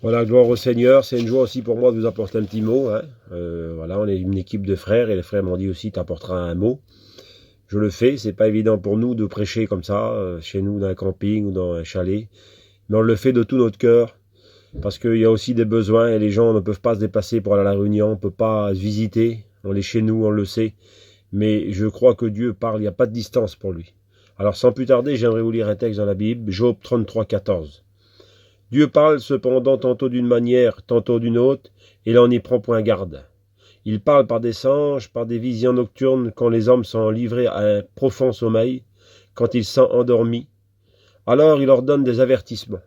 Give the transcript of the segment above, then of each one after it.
Voilà, gloire au Seigneur. C'est une joie aussi pour moi de vous apporter un petit mot. Hein. Voilà, on est une équipe de frères et les frères m'ont dit aussi t'apporteras un mot. Je le fais. C'est pas évident pour nous de prêcher comme ça chez nous dans un camping ou dans un chalet, mais on le fait de tout notre cœur parce qu'il y a aussi des besoins et les gens ne peuvent pas se déplacer pour aller à la réunion, on peut pas se visiter. On est chez nous, on le sait, mais je crois que Dieu parle. Il n'y a pas de distance pour lui. Alors sans plus tarder, j'aimerais vous lire un texte dans la Bible, Job 33, 14. Dieu parle cependant tantôt d'une manière, tantôt d'une autre, et l'on n'y prend point garde. Il parle par des songes, par des visions nocturnes, quand les hommes sont livrés à un profond sommeil, quand ils sont endormis. Alors il leur donne des avertissements.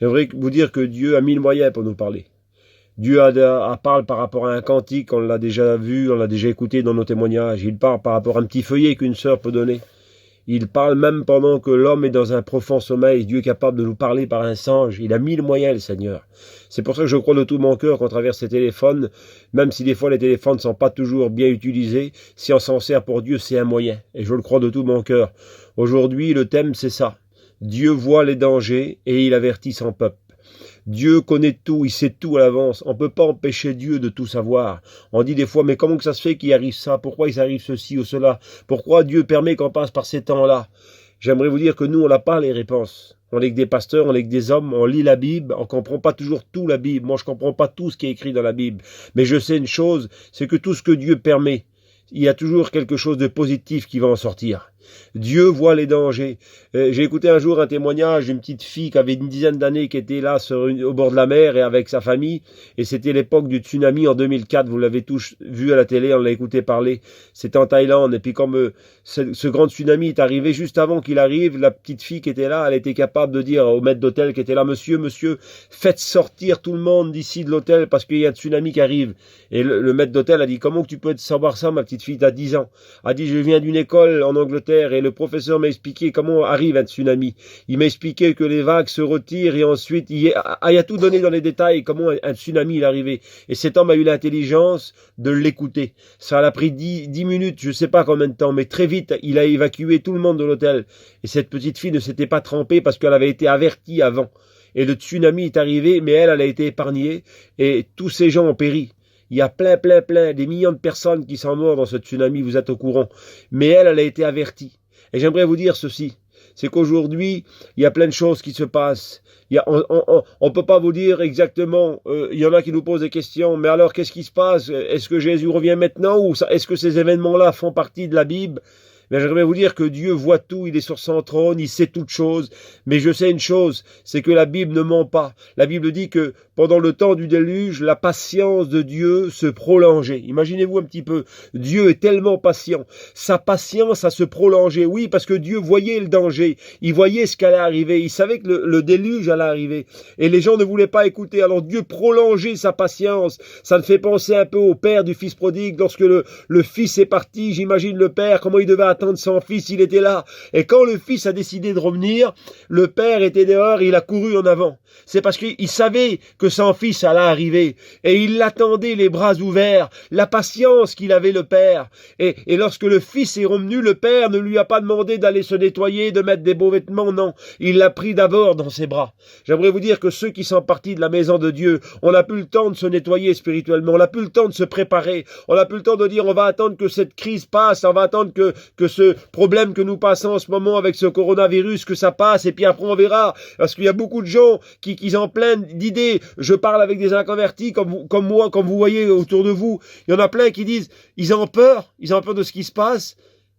J'aimerais vous dire que Dieu a mille moyens pour nous parler. Dieu parle par rapport à un cantique, on l'a déjà vu, on l'a déjà écouté dans nos témoignages. Il parle par rapport à un petit feuillet qu'une sœur peut donner. Il parle même pendant que l'homme est dans un profond sommeil. Dieu est capable de nous parler par un songe. Il a mille moyens, le Seigneur. C'est pour ça que je crois de tout mon cœur qu'on traverse ces téléphones, même si des fois les téléphones ne sont pas toujours bien utilisés, si on s'en sert pour Dieu, c'est un moyen. Et je le crois de tout mon cœur. Aujourd'hui, le thème, c'est ça. Dieu voit les dangers et il avertit son peuple. Dieu connaît tout, il sait tout à l'avance. On ne peut pas empêcher Dieu de tout savoir. On dit des fois, mais comment que ça se fait qu'il arrive ça? Pourquoi il arrive ceci ou cela? Pourquoi Dieu permet qu'on passe par ces temps-là? J'aimerais vous dire que nous, on n'a pas les réponses. On est que des pasteurs, on est que des hommes, on lit la Bible, on ne comprend pas toujours tout la Bible. Moi, je ne comprends pas tout ce qui est écrit dans la Bible. Mais je sais une chose, c'est que tout ce que Dieu permet, il y a toujours quelque chose de positif qui va en sortir. Dieu voit les dangers. J'ai écouté un jour un témoignage d'une petite fille qui avait une dizaine d'années qui était là au bord de la mer et avec sa famille. Et c'était l'époque du tsunami en 2004. Vous l'avez tous vu à la télé, on l'a écouté parler. C'était en Thaïlande. Et puis comme ce grand tsunami est arrivé juste avant qu'il arrive, la petite fille qui était là, elle était capable de dire au maître d'hôtel qui était là, monsieur, faites sortir tout le monde d'ici de l'hôtel parce qu'il y a un tsunami qui arrive. Et le maître d'hôtel a dit, comment que tu peux savoir ça, ma petite fille, t'as 10 ans? A dit, je viens d'une école en Angleterre et le professeur m'a expliqué comment arrive un tsunami. Il m'a expliqué que les vagues se retirent et ensuite, il a tout donné dans les détails comment un tsunami est arrivé. Et cet homme a eu l'intelligence de l'écouter. Ça l'a pris 10 minutes, je ne sais pas combien de temps, mais très vite, il a évacué tout le monde de l'hôtel. Et cette petite fille ne s'était pas trempée parce qu'elle avait été avertie avant. Et le tsunami est arrivé, mais elle a été épargnée et tous ces gens ont péri. Il y a plein, des millions de personnes qui sont mortes dans ce tsunami, vous êtes au courant. Mais elle a été avertie. Et j'aimerais vous dire ceci, c'est qu'aujourd'hui, il y a plein de choses qui se passent. On peut pas vous dire exactement, il y en a qui nous posent des questions, mais alors qu'est-ce qui se passe? Est-ce que Jésus revient maintenant ou est-ce que ces événements-là font partie de la Bible? Mais j'aimerais vous dire que Dieu voit tout, il est sur son trône, il sait toutes choses. Mais je sais une chose, c'est que la Bible ne ment pas. La Bible dit que pendant le temps du déluge, la patience de Dieu se prolongeait. Imaginez-vous un petit peu, Dieu est tellement patient. Sa patience a se prolongé, oui, parce que Dieu voyait le danger. Il voyait ce qu'allait arriver. Il savait que le déluge allait arriver. Et les gens ne voulaient pas écouter. Alors Dieu prolongeait sa patience. Ça me fait penser un peu au père du fils prodigue. Lorsque le fils est parti, j'imagine le père, comment il devait attendre son fils, il était là. Et quand le fils a décidé de revenir, le père était dehors et il a couru en avant. C'est parce qu'il savait que son fils allait arriver. Et il l'attendait les bras ouverts. La patience qu'il avait le père. Et lorsque le fils est revenu, le père ne lui a pas demandé d'aller se nettoyer, de mettre des beaux vêtements, non. Il l'a pris d'abord dans ses bras. J'aimerais vous dire que ceux qui sont partis de la maison de Dieu, on n'a plus le temps de se nettoyer spirituellement, on n'a plus le temps de se préparer, on n'a plus le temps de dire on va attendre que cette crise passe, on va attendre que ce problème que nous passons en ce moment avec ce coronavirus, que ça passe, et puis après on verra, parce qu'il y a beaucoup de gens qui en plein d'idées. Je parle avec des inconvertis comme moi, comme vous voyez autour de vous, il y en a plein qui disent, ils ont peur de ce qui se passe,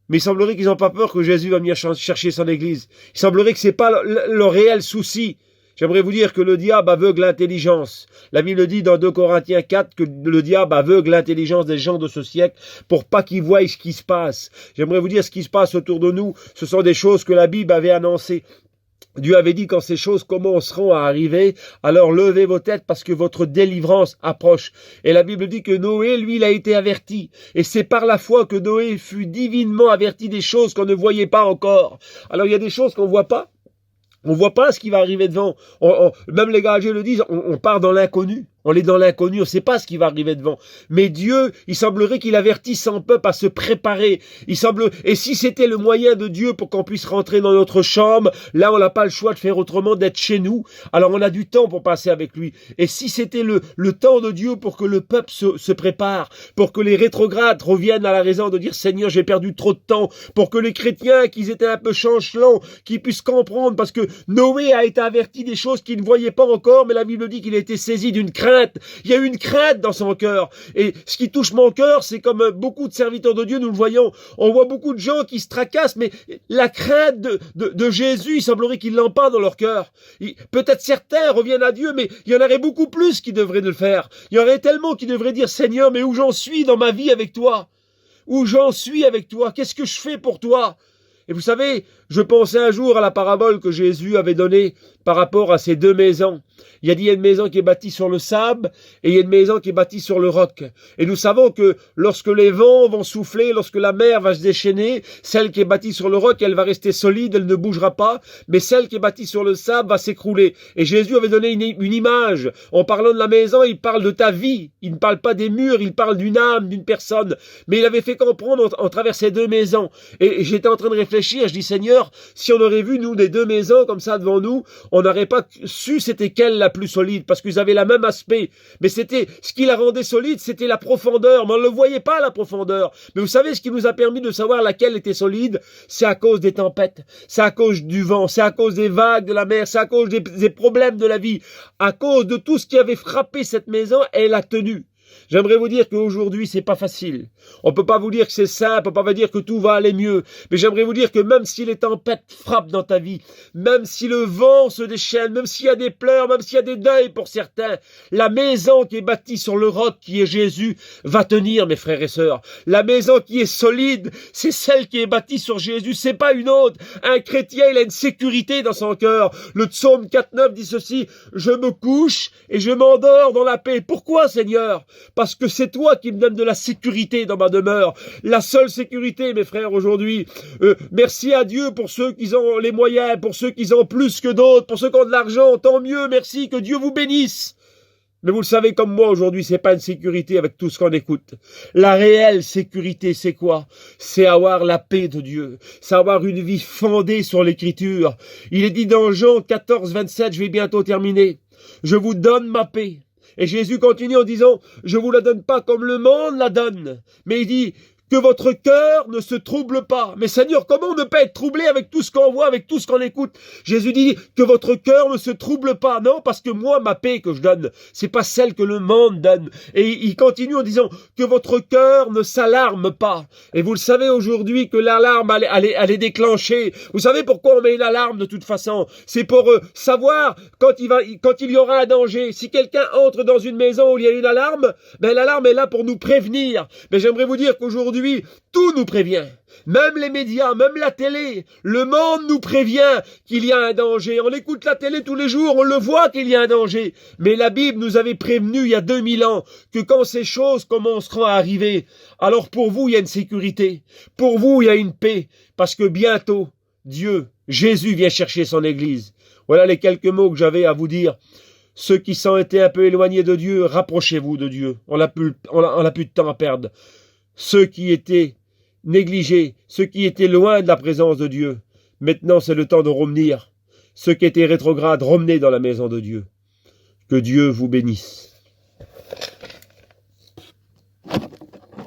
mais il semblerait qu'ils n'ont pas peur que Jésus va venir chercher son église. Il semblerait que c'est pas le réel souci. J'aimerais vous dire que le diable aveugle l'intelligence. La Bible dit dans 2 Corinthiens 4 que le diable aveugle l'intelligence des gens de ce siècle pour pas qu'ils voient ce qui se passe. J'aimerais vous dire ce qui se passe autour de nous. Ce sont des choses que la Bible avait annoncées. Dieu avait dit quand ces choses commenceront à arriver, alors levez vos têtes parce que votre délivrance approche. Et la Bible dit que Noé, lui, il a été averti. Et c'est par la foi que Noé fut divinement averti des choses qu'on ne voyait pas encore. Alors il y a des choses qu'on ne voit pas. On voit pas ce qui va arriver devant. Même les gars âgés le disent, on part dans l'inconnu. On est dans l'inconnu, on ne sait pas ce qui va arriver devant. Mais Dieu, il semblerait qu'il avertisse son peuple à se préparer. Et si c'était le moyen de Dieu pour qu'on puisse rentrer dans notre chambre, là on n'a pas le choix de faire autrement, d'être chez nous. Alors on a du temps pour passer avec lui. Et si c'était le temps de Dieu pour que le peuple se prépare, pour que les rétrogrades reviennent à la raison de dire Seigneur, j'ai perdu trop de temps, pour que les chrétiens, qu'ils étaient un peu chancelants, qu'ils puissent comprendre, parce que Noé a été averti des choses qu'il ne voyait pas encore, mais la Bible dit qu'il a été saisi d'une crainte. Il y a eu une crainte dans son cœur. Et ce qui touche mon cœur, c'est comme beaucoup de serviteurs de Dieu, nous le voyons. On voit beaucoup de gens qui se tracassent, mais la crainte de Jésus, il semblerait qu'ils l'ont pas dans leur cœur. Peut-être certains reviennent à Dieu, mais il y en aurait beaucoup plus qui devraient le faire. Il y en aurait tellement qui devraient dire, Seigneur, mais où j'en suis dans ma vie avec toi? Où j'en suis avec toi? Qu'est-ce que je fais pour toi? Et vous savez, je pensais un jour à la parabole que Jésus avait donnée par rapport à ces deux maisons. Il a dit, il y a une maison qui est bâtie sur le sable et il y a une maison qui est bâtie sur le roc. Et nous savons que lorsque les vents vont souffler, lorsque la mer va se déchaîner, celle qui est bâtie sur le roc, elle va rester solide, elle ne bougera pas, mais celle qui est bâtie sur le sable va s'écrouler. Et Jésus avait donné une image. En parlant de la maison, il parle de ta vie. Il ne parle pas des murs, il parle d'une âme, d'une personne. Mais il avait fait comprendre en travers ces deux maisons. Et j'étais en train de réfléchir, je dis, Seigneur, si on aurait vu, nous, des deux maisons comme ça devant nous, on n'aurait pas su c'était quelle la plus solide, parce qu'ils avaient la même aspect. Mais c'était, ce qui la rendait solide, c'était la profondeur. Mais on ne le voyait pas, la profondeur. Mais vous savez, ce qui nous a permis de savoir laquelle était solide, c'est à cause des tempêtes, c'est à cause du vent, c'est à cause des vagues de la mer, c'est à cause des problèmes de la vie. À cause de tout ce qui avait frappé cette maison, elle a tenu. J'aimerais vous dire qu'aujourd'hui, c'est pas facile. On peut pas vous dire que c'est simple, on peut pas vous dire que tout va aller mieux. Mais j'aimerais vous dire que même si les tempêtes frappent dans ta vie, même si le vent se déchaîne, même s'il y a des pleurs, même s'il y a des deuils pour certains, la maison qui est bâtie sur le roc, qui est Jésus, va tenir, mes frères et sœurs. La maison qui est solide, c'est celle qui est bâtie sur Jésus, c'est pas une autre. Un chrétien, il a une sécurité dans son cœur. Le psaume 4,9 dit ceci, je me couche et je m'endors dans la paix. Pourquoi, Seigneur? Parce que c'est toi qui me donnes de la sécurité dans ma demeure. La seule sécurité, mes frères, aujourd'hui. Merci à Dieu pour ceux qui ont les moyens, pour ceux qui ont plus que d'autres, pour ceux qui ont de l'argent, tant mieux, merci, que Dieu vous bénisse. Mais vous le savez comme moi aujourd'hui, c'est pas une sécurité avec tout ce qu'on écoute. La réelle sécurité, c'est quoi? C'est avoir la paix de Dieu. C'est avoir une vie fondée sur l'écriture. Il est dit dans Jean 14, 27, je vais bientôt terminer. Je vous donne ma paix. Et Jésus continue en disant, je vous la donne pas comme le monde la donne. Mais il dit, que votre cœur ne se trouble pas. Mais Seigneur, comment ne pas être troublé avec tout ce qu'on voit, avec tout ce qu'on écoute? Jésus dit que votre cœur ne se trouble pas. Non, parce que moi, ma paix que je donne, c'est pas celle que le monde donne. Et il continue en disant que votre cœur ne s'alarme pas. Et vous le savez aujourd'hui que l'alarme, elle est déclenchée. Vous savez pourquoi on met une alarme de toute façon? C'est pour savoir quand il y aura un danger. Si quelqu'un entre dans une maison où il y a une alarme, ben l'alarme est là pour nous prévenir. Mais j'aimerais vous dire qu'aujourd'hui, tout nous prévient. Même les médias, même la télé, le monde nous prévient qu'il y a un danger. On écoute la télé tous les jours, on le voit qu'il y a un danger. Mais la Bible nous avait prévenu il y a 2000 ans que quand ces choses commenceront à arriver, alors pour vous, il y a une sécurité. Pour vous, il y a une paix. Parce que bientôt, Dieu, Jésus vient chercher son Église. Voilà les quelques mots que j'avais à vous dire. Ceux qui s'en étaient un peu éloignés de Dieu, rapprochez-vous de Dieu. On n'a plus de temps à perdre. Ceux qui étaient négligés, ceux qui étaient loin de la présence de Dieu, maintenant c'est le temps de revenir. Ceux qui étaient rétrogrades, revenez dans la maison de Dieu. Que Dieu vous bénisse.